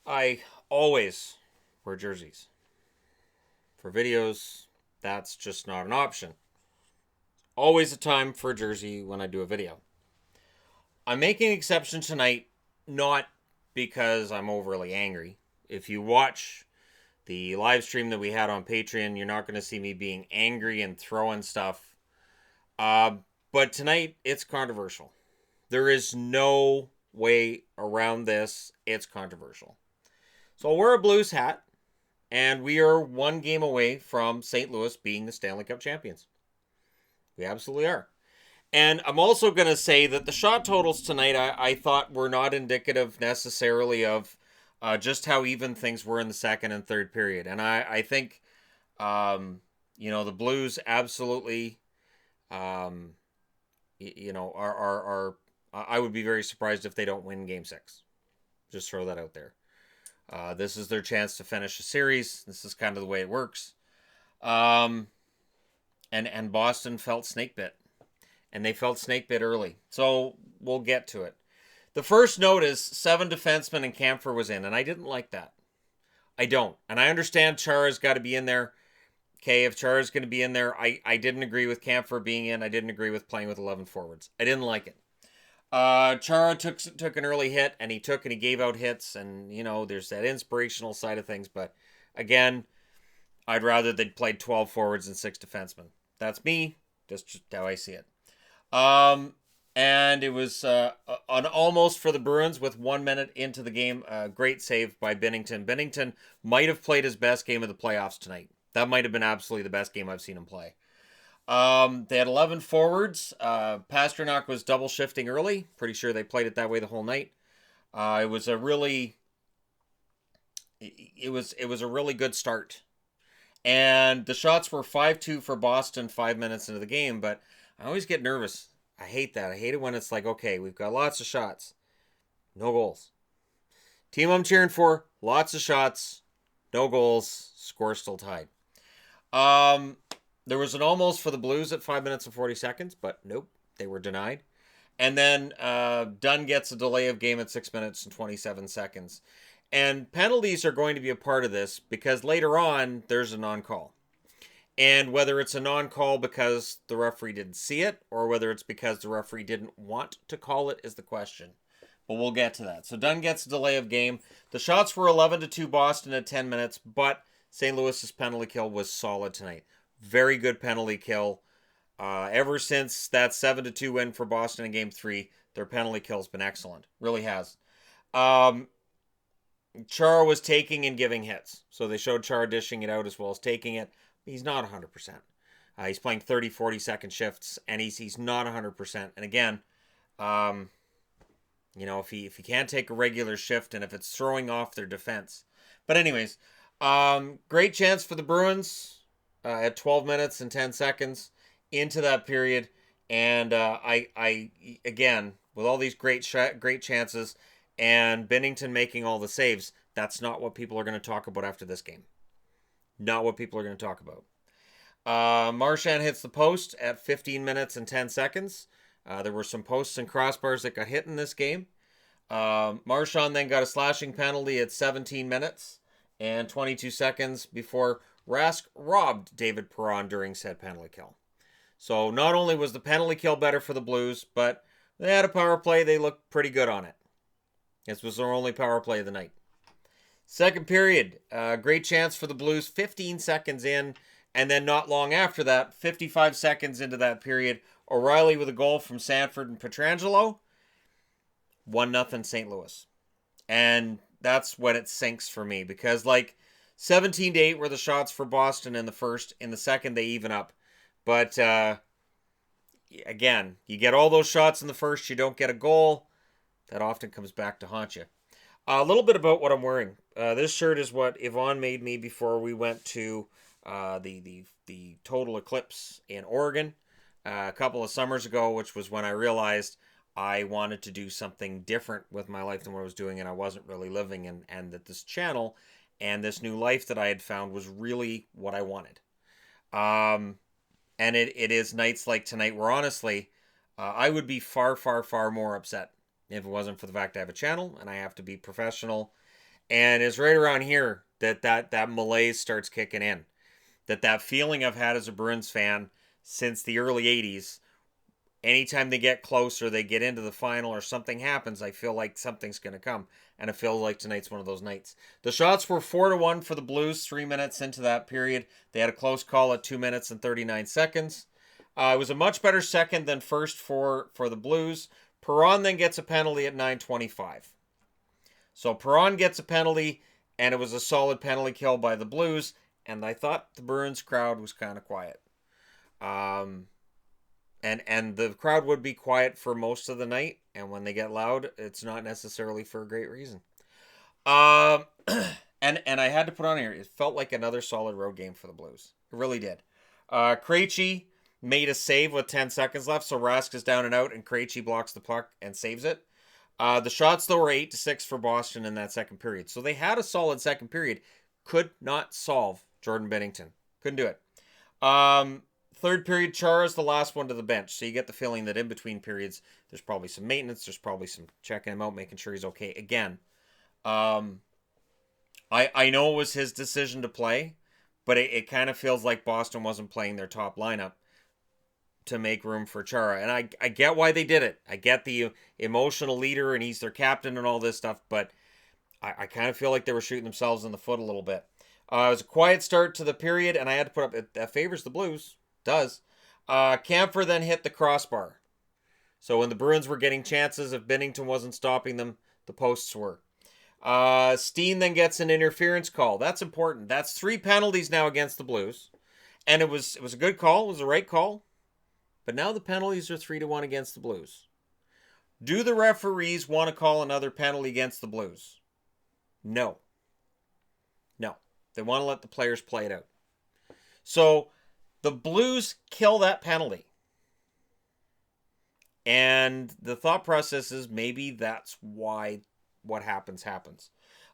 I always wear jerseys. For videos, that's just not an option. Always a time for a jersey when I do a video. I'm making an exception tonight, not because I'm overly angry. If you watch the live stream that we had on Patreon, you're not going to see me being angry and throwing stuff. But tonight, it's controversial. There is no way around this. It's controversial. So I'll wear a Blues hat, and we are one game away from St. Louis being the Stanley Cup champions. We absolutely are. And I'm also going to say that the shot totals tonight, I thought were not indicative necessarily of just how even things were in the second and third period. And I think, the Blues absolutely, are I would be very surprised if they don't win Game 6. Just throw that out there. This is their chance to finish a series. This is kind of the way it works. And Boston felt snake bit. And they felt snake bit early. So we'll get to it. The first note is 7 defensemen and Kampfer was in, and I didn't like that. I don't. And I understand Chara's got to be in there. Okay, if Chara's going to be in there, I didn't agree with Kampfer being in. I didn't agree with playing with 11 forwards. I didn't like it. Chara took an early hit, and he gave out hits, and, there's that inspirational side of things. But, again, I'd rather they'd played 12 forwards and 6 defensemen. That's me. Just how I see it. And it was an almost for the Bruins with 1 minute into the game. Great save by Binnington. Binnington might have played his best game of the playoffs tonight. That might have been absolutely the best game I've seen him play. They had 11 forwards. Pasternak was double shifting early. Pretty sure they played it that way the whole night. It was a really good start. And the shots were 5-2 for Boston 5 minutes into the game, but I always get nervous. I hate that. I hate it when it's like, okay, we've got lots of shots. No goals. Team I'm cheering for, lots of shots. No goals. Score still tied. There was an almost for the Blues at 5 minutes and 40 seconds, but nope, they were denied. And then Dunn gets a delay of game at 6 minutes and 27 seconds. And penalties are going to be a part of this because later on, there's a non-call. And whether it's a non-call because the referee didn't see it or whether it's because the referee didn't want to call it is the question. But we'll get to that. So Dunn gets a delay of game. The shots were 11-2 Boston at 10 minutes, but St. Louis's penalty kill was solid tonight. Very good penalty kill. Ever since that 7-2 win for Boston in Game 3, their penalty kill's been excellent. Really has. Chara was taking and giving hits. So they showed Chara dishing it out as well as taking it. He's not 100%. He's playing 30, 40-second shifts, and he's not 100%. And again, if he can't take a regular shift and if it's throwing off their defense. But anyways, great chance for the Bruins at 12 minutes and 10 seconds into that period. And I again, with all these great chances and Binnington making all the saves, that's not what people are going to talk about after this game. Not what people are going to talk about. Marchand hits the post at 15 minutes and 10 seconds. There were some posts and crossbars that got hit in this game. Marchand then got a slashing penalty at 17 minutes and 22 seconds before Rask robbed David Perron during said penalty kill. So not only was the penalty kill better for the Blues, but they had a power play. They looked pretty good on it. This was their only power play of the night. Second period, great chance for the Blues, 15 seconds in, and then not long after that, 55 seconds into that period, O'Reilly with a goal from Sanford and Pietrangelo, 1-0 St. Louis. And that's when it sinks for me, because 17-8 were the shots for Boston in the first. In the second, they even up. But, again, you get all those shots in the first, you don't get a goal. That often comes back to haunt you. A little bit about what I'm wearing. This shirt is what Yvonne made me before we went to the total eclipse in Oregon a couple of summers ago, which was when I realized I wanted to do something different with my life than what I was doing, and I wasn't really living, and that this channel and this new life that I had found was really what I wanted. And it is nights like tonight where honestly, I would be far, far, far more upset if it wasn't for the fact I have a channel and I have to be professional And it's right around here that malaise starts kicking in. That feeling I've had as a Bruins fan since the early 80s. Anytime they get closer, they get into the final or something happens, I feel like something's going to come. And I feel like tonight's one of those nights. The shots were 4-1 for the Blues 3 minutes into that period. They had a close call at 2 minutes and 39 seconds. It was a much better second than first for the Blues. Perron then gets a penalty at 9:25. So Perron gets a penalty, and it was a solid penalty kill by the Blues. And I thought the Bruins crowd was kind of quiet. And the crowd would be quiet for most of the night, and when they get loud, it's not necessarily for a great reason. Um, and I had to put on here, it felt like another solid road game for the Blues. It really did. Krejci made a save with 10 seconds left, so Rask is down and out, and Krejci blocks the puck and saves it. The shots, though, were 8-6 for Boston in that second period. So they had a solid second period. Could not solve Jordan Binnington. Couldn't do it. Third period, Chara's the last one to the bench. So you get the feeling that in between periods, there's probably some maintenance. There's probably some checking him out, making sure he's okay. Again, I know it was his decision to play, but it kind of feels like Boston wasn't playing their top lineup to make room for Chara. And I get why they did it. I get the emotional leader and he's their captain and all this stuff, but I kind of feel like they were shooting themselves in the foot a little bit. It was a quiet start to the period, and I had to put up, that favors the Blues. Does. Kampfer then hit the crossbar. So when the Bruins were getting chances, if Binnington wasn't stopping them, the posts were. Steen then gets an interference call. That's important. That's 3 penalties now against the Blues. And it was a good call. It was the right call. But now the penalties are 3-1 against the Blues. Do the referees want to call another penalty against the Blues? No. No. They want to let the players play it out. So the Blues kill that penalty. And the thought process is maybe that's why what happens.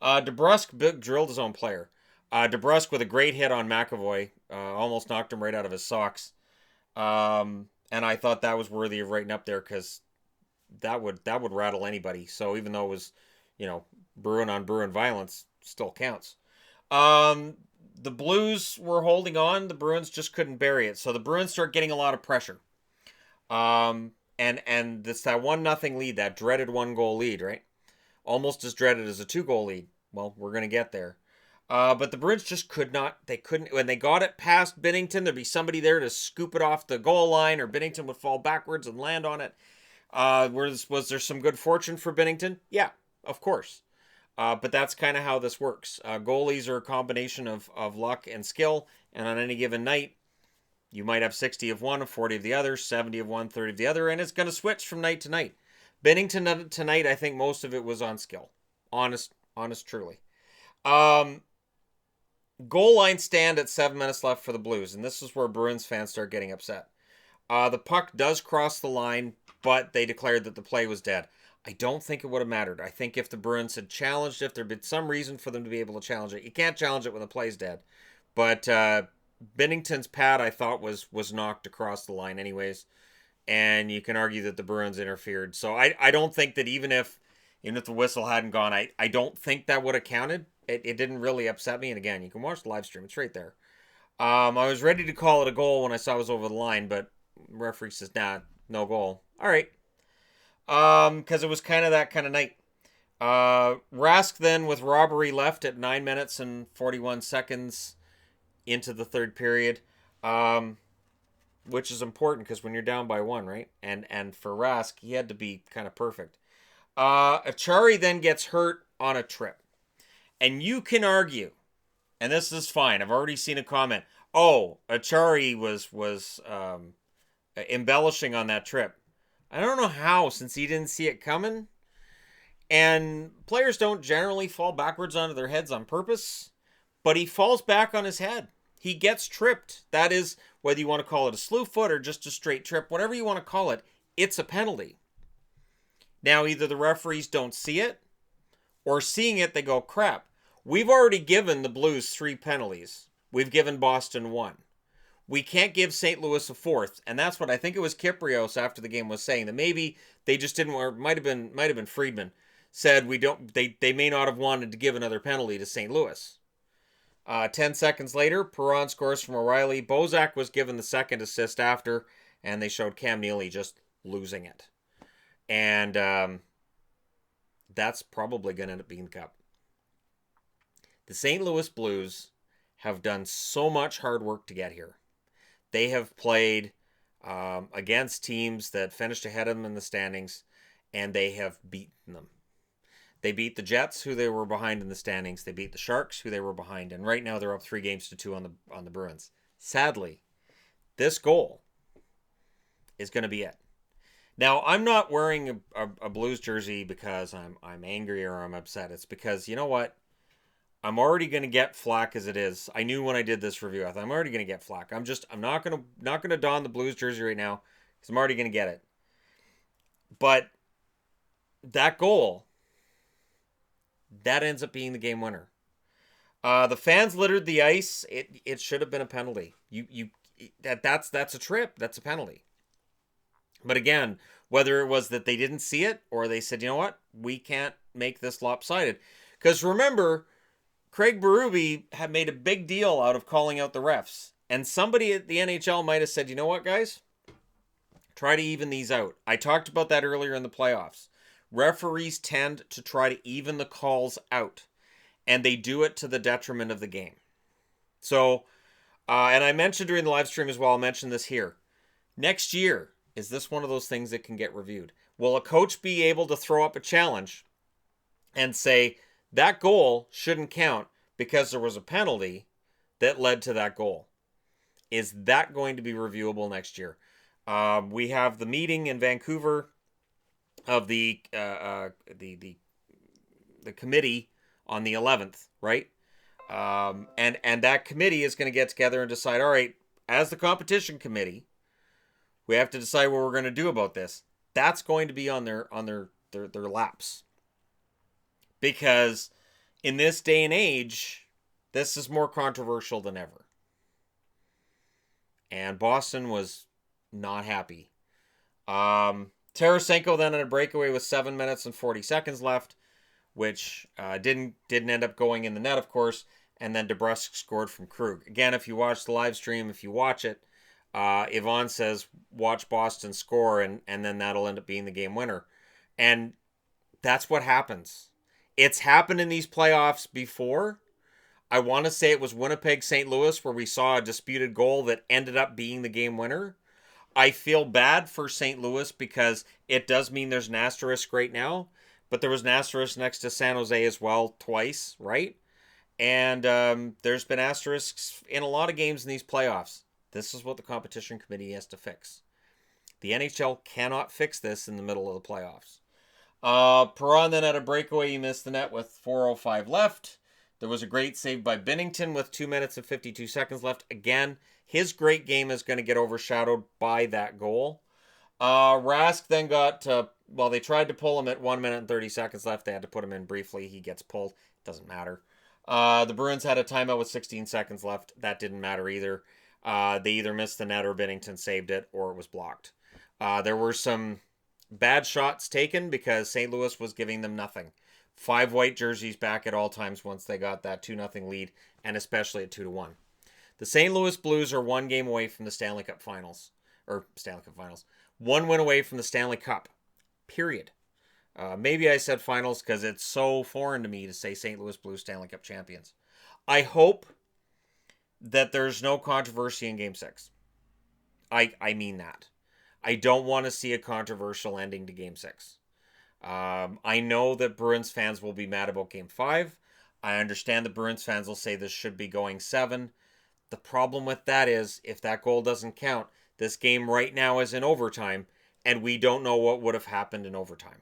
DeBrusk drilled his own player. DeBrusk with a great hit on McAvoy. Almost knocked him right out of his socks. And I thought that was worthy of writing up there because that would rattle anybody. So even though it was, Bruin on Bruin violence, still counts. The Blues were holding on. The Bruins just couldn't bury it. So the Bruins start getting a lot of pressure. And it's that 1-0 lead, that dreaded 1-goal lead, right? Almost as dreaded as a 2-goal lead. Well, we're going to get there. But the Bruins just couldn't. When they got it past Binnington, there'd be somebody there to scoop it off the goal line, or Binnington would fall backwards and land on it. Was there some good fortune for Binnington? Yeah, of course. But that's kind of how this works. Goalies are a combination of luck and skill, and on any given night, you might have 60 of one, 40 of the other, 70 of one, 30 of the other, and it's going to switch from night to night. Binnington tonight, I think most of it was on skill. Honest, truly. Goal line stand at 7 minutes left for the Blues, and this is where Bruins fans start getting upset. The puck does cross the line, but they declared that the play was dead. I don't think it would have mattered. I think if the Bruins had challenged, if there'd been some reason for them to be able to challenge it, you can't challenge it when the play's dead. But Binnington's pad, I thought, was knocked across the line anyways, and you can argue that the Bruins interfered. So I don't think that even if the whistle hadn't gone, I don't think that would have counted. It didn't really upset me. And again, you can watch the live stream. It's right there. I was ready to call it a goal when I saw it was over the line, but referee says, nah, no goal. All right. Because it was kind of that kind of night. Rask then with robbery left at 9 minutes and 41 seconds into the third period, which is important because when you're down by 1, right? And for Rask, he had to be kind of perfect. Achari then gets hurt on a trip. And you can argue, and this is fine, I've already seen a comment, Achari was embellishing on that trip. I don't know how, since he didn't see it coming. And players don't generally fall backwards onto their heads on purpose, but he falls back on his head. He gets tripped. That is, whether you want to call it a slew foot or just a straight trip, whatever you want to call it, it's a penalty. Now, either the referees don't see it, or seeing it, they go, crap. We've already given the Blues 3 penalties. We've given Boston 1. We can't give St. Louis a 4th, and that's what I think it was Kyprios after the game was saying, that maybe they just didn't, or might have been Friedman, said they may not have wanted to give another penalty to St. Louis. 10 seconds later, Perron scores from O'Reilly. Bozak was given the second assist after, and they showed Cam Neely just losing it. And that's probably going to end up being the cup. The St. Louis Blues have done so much hard work to get here. They have played against teams that finished ahead of them in the standings, and they have beaten them. They beat the Jets, who they were behind in the standings. They beat the Sharks, who they were behind. And right now they're up 3-2 on the Bruins. Sadly, this goal is going to be it. Now, I'm not wearing a Blues jersey because I'm angry or I'm upset. It's because, you know what? I'm already going to get flack as it is. I knew when I did this review, I thought I'm already going to get flack. I'm not going to don the Blues jersey right now because I'm already going to get it. But that goal, that ends up being the game winner. The fans littered the ice. It should have been a penalty. That's a trip. That's a penalty. But again, whether it was that they didn't see it or they said, you know what, we can't make this lopsided. Because remember, Craig Berube had made a big deal out of calling out the refs. And somebody at the NHL might have said, you know what, guys? Try to even these out. I talked about that earlier in the playoffs. Referees tend to try to even the calls out. And they do it to the detriment of the game. So, and I mentioned during the live stream as well, I'll mention this here. Next year, is this one of those things that can get reviewed? Will a coach be able to throw up a challenge and say, that goal shouldn't count because there was a penalty that led to that goal? Is that going to be reviewable next year? We have the meeting in Vancouver of the committee on the 11th, right? And that committee is going to get together and decide, all right, as the competition committee, we have to decide what we're going to do about this. That's going to be on their laps. Because in this day and age, this is more controversial than ever. And Boston was not happy. Tarasenko then had a breakaway with 7 minutes and 40 seconds left, which didn't end up going in the net, of course. And then DeBrusk scored from Krug. Again, if you watch the live stream, if you watch it, Yvonne says, watch Boston score, and then that'll end up being the game winner. And that's what happens. It's happened in these playoffs before. I want to say it was Winnipeg, St. Louis, where we saw a disputed goal that ended up being the game winner. I feel bad for St. Louis because it does mean there's an asterisk right now, but there was an asterisk next to San Jose as well twice, right? And there's been asterisks in a lot of games in these playoffs. This is what the competition committee has to fix. The NHL cannot fix this in the middle of the playoffs. Perron then had a breakaway. He missed the net with 4:05 left. There was a great save by Binnington with 2 minutes and 52 seconds left. Again, his great game is going to get overshadowed by that goal. Rask then got, they tried to pull him at 1 minute and 30 seconds left. They had to put him in briefly. He gets pulled. Doesn't matter. The Bruins had a timeout with 16 seconds left. That didn't matter either. They either missed the net or Binnington saved it or it was blocked. There were some bad shots taken because St. Louis was giving them nothing. 5 white jerseys back at all times once they got that 2-0 lead, and especially at 2-1. The St. Louis Blues are 1 game away from the Stanley Cup Finals. 1 win away from the Stanley Cup. Period. Maybe I said finals because it's so foreign to me to say St. Louis Blues Stanley Cup champions. I hope that there's no controversy in Game 6. I mean that. I don't want to see a controversial ending to Game 6. I know that Bruins fans will be mad about Game 5. I understand the Bruins fans will say this should be going 7. The problem with that is, if that goal doesn't count, this game right now is in overtime, and we don't know what would have happened in overtime.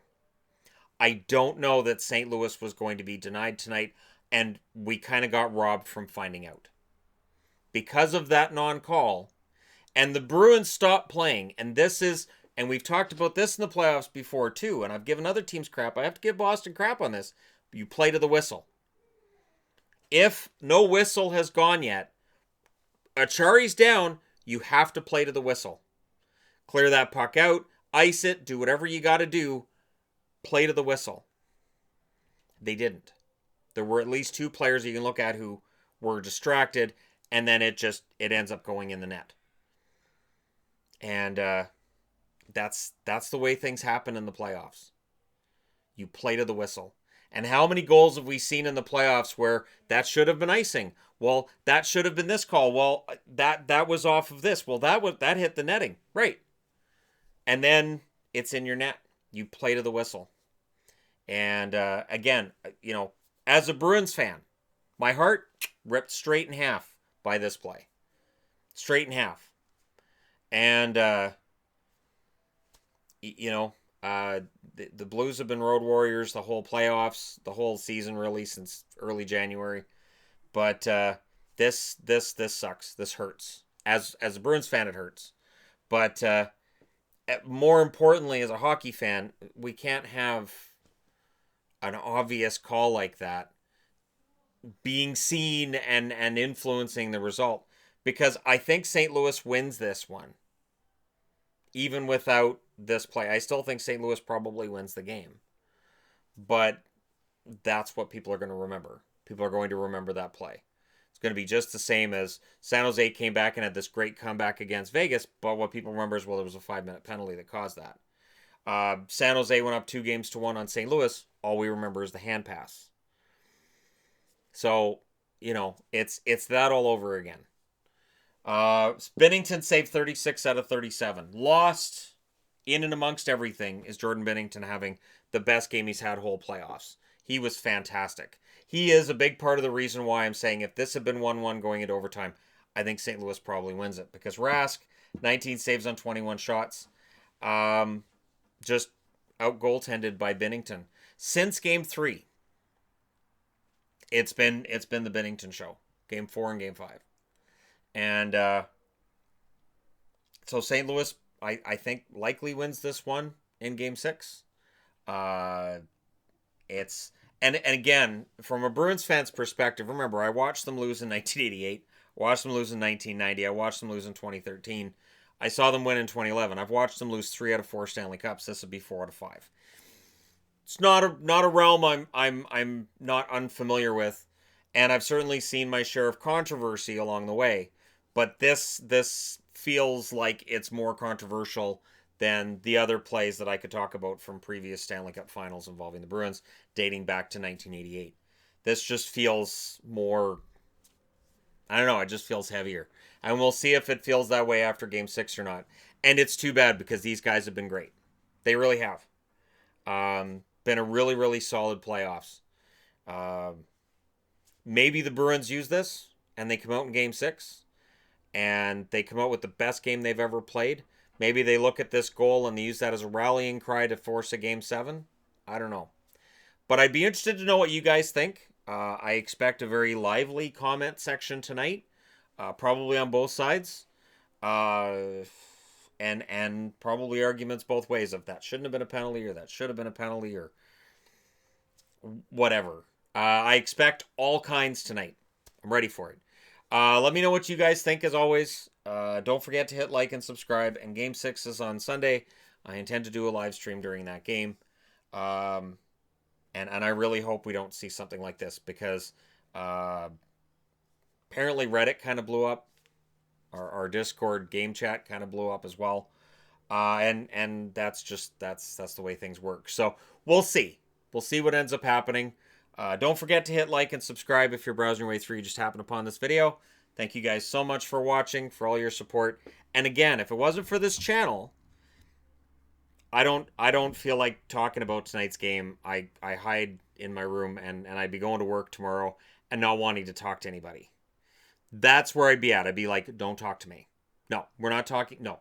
I don't know that St. Louis was going to be denied tonight, and we kind of got robbed from finding out. Because of that non-call, and the Bruins stopped playing, and we've talked about this in the playoffs before too, and I've given other teams crap. I have to give Boston crap on this. You play to the whistle. If no whistle has gone yet, Achari's down, you have to play to the whistle. Clear that puck out, ice it, do whatever you got to do, play to the whistle. They didn't. There were at least 2 players you can look at who were distracted, and then it ends up going in the net. And that's the way things happen in the playoffs. You play to the whistle. And how many goals have we seen in the playoffs where that should have been icing? Well, that should have been this call. Well, that was off of this. Well, that hit the netting. Right. And then it's in your net. You play to the whistle. And again, as a Bruins fan, my heart ripped straight in half by this play. Straight in half. And, the Blues have been road warriors the whole playoffs, the whole season really, since early January. But this sucks. This hurts. As a Bruins fan, it hurts. But more importantly, as a hockey fan, we can't have an obvious call like that being seen and influencing the result. Because I think St. Louis wins this one. Even without this play. I still think St. Louis probably wins the game. But that's what people are going to remember. People are going to remember that play. It's going to be just the same as San Jose came back and had this great comeback against Vegas, but what people remember is, well, there was a 5-minute penalty that caused that. San Jose went up 2-1 on St. Louis. All we remember is the hand pass. So, it's that all over again. Binnington saved 36 out of 37. Lost in and amongst everything is Jordan Binnington having the best game he's had whole playoffs. He was fantastic. He is a big part of the reason why I'm saying if this had been 1-1 going into overtime, I think St. Louis probably wins it. Because Rask, 19 saves on 21 shots. Just out-goaltended by Binnington. Since Game 3, it's been the Binnington show. Game 4 and Game 5. And so St. Louis, I think, likely wins this one in Game 6. And again, from a Bruins fan's perspective, remember, I watched them lose in 1988. I watched them lose in 1990. I watched them lose in 2013. I saw them win in 2011. I've watched them lose 3 out of 4 Stanley Cups. This would be 4 out of 5. It's not a realm I'm not unfamiliar with, and I've certainly seen my share of controversy along the way. But this feels like it's more controversial than the other plays that I could talk about from previous Stanley Cup finals involving the Bruins dating back to 1988. This just feels more, I don't know, it just feels heavier. And we'll see if it feels that way after Game 6 or not. And it's too bad because these guys have been great. They really have. Been a really, really solid playoffs. Maybe the Bruins use this and they come out in Game 6 and they come out with the best game they've ever played. Maybe they look at this goal and they use that as a rallying cry to force a Game 7. I don't know. But I'd be interested to know what you guys think. I expect a very lively comment section tonight. Probably on both sides. And probably arguments both ways of that shouldn't have been a penalty or that should have been a penalty or whatever. I expect all kinds tonight. I'm ready for it. Let me know what you guys think as always. Don't forget to hit like and subscribe. And Game 6 is on Sunday. I intend to do a live stream during that game. And I really hope we don't see something like this because apparently Reddit kind of blew up. Our Discord game chat kind of blew up as well. And that's the way things work. So we'll see. We'll see what ends up happening. Don't forget to hit like and subscribe if you're browsing your way through. You just happened upon this video. Thank you guys so much for watching, for all your support. And again, if it wasn't for this channel, I don't feel like talking about tonight's game. I hide in my room and I'd be going to work tomorrow and not wanting to talk to anybody. That's where I'd be at. I'd be like, don't talk to me. No, we're not talking. No.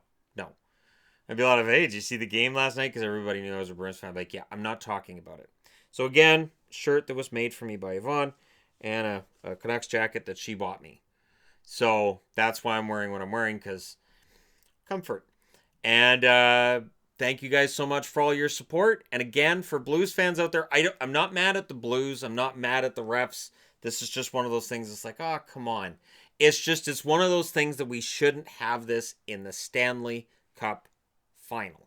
I'd be a lot of, hey, did you see the game last night? Because everybody knew I was a Bruins fan. I'm like, yeah, I'm not talking about it. So again, shirt that was made for me by Yvonne and a Canucks jacket that she bought me. So that's why I'm wearing what I'm wearing, because comfort. And thank you guys so much for all your support. And again, for Blues fans out there, I'm not mad at the Blues. I'm not mad at the refs. This is just one of those things. It's like, oh, come on. It's one of those things that we shouldn't have this in the Stanley Cup final.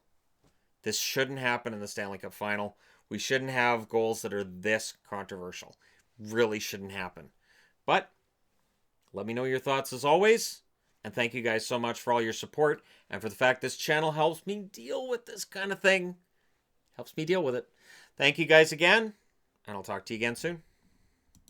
This shouldn't happen in the Stanley Cup final. We shouldn't have goals that are this controversial. Really shouldn't happen. But let me know your thoughts as always. And thank you guys so much for all your support and for the fact this channel helps me deal with this kind of thing. Helps me deal with it. Thank you guys again, and I'll talk to you again soon.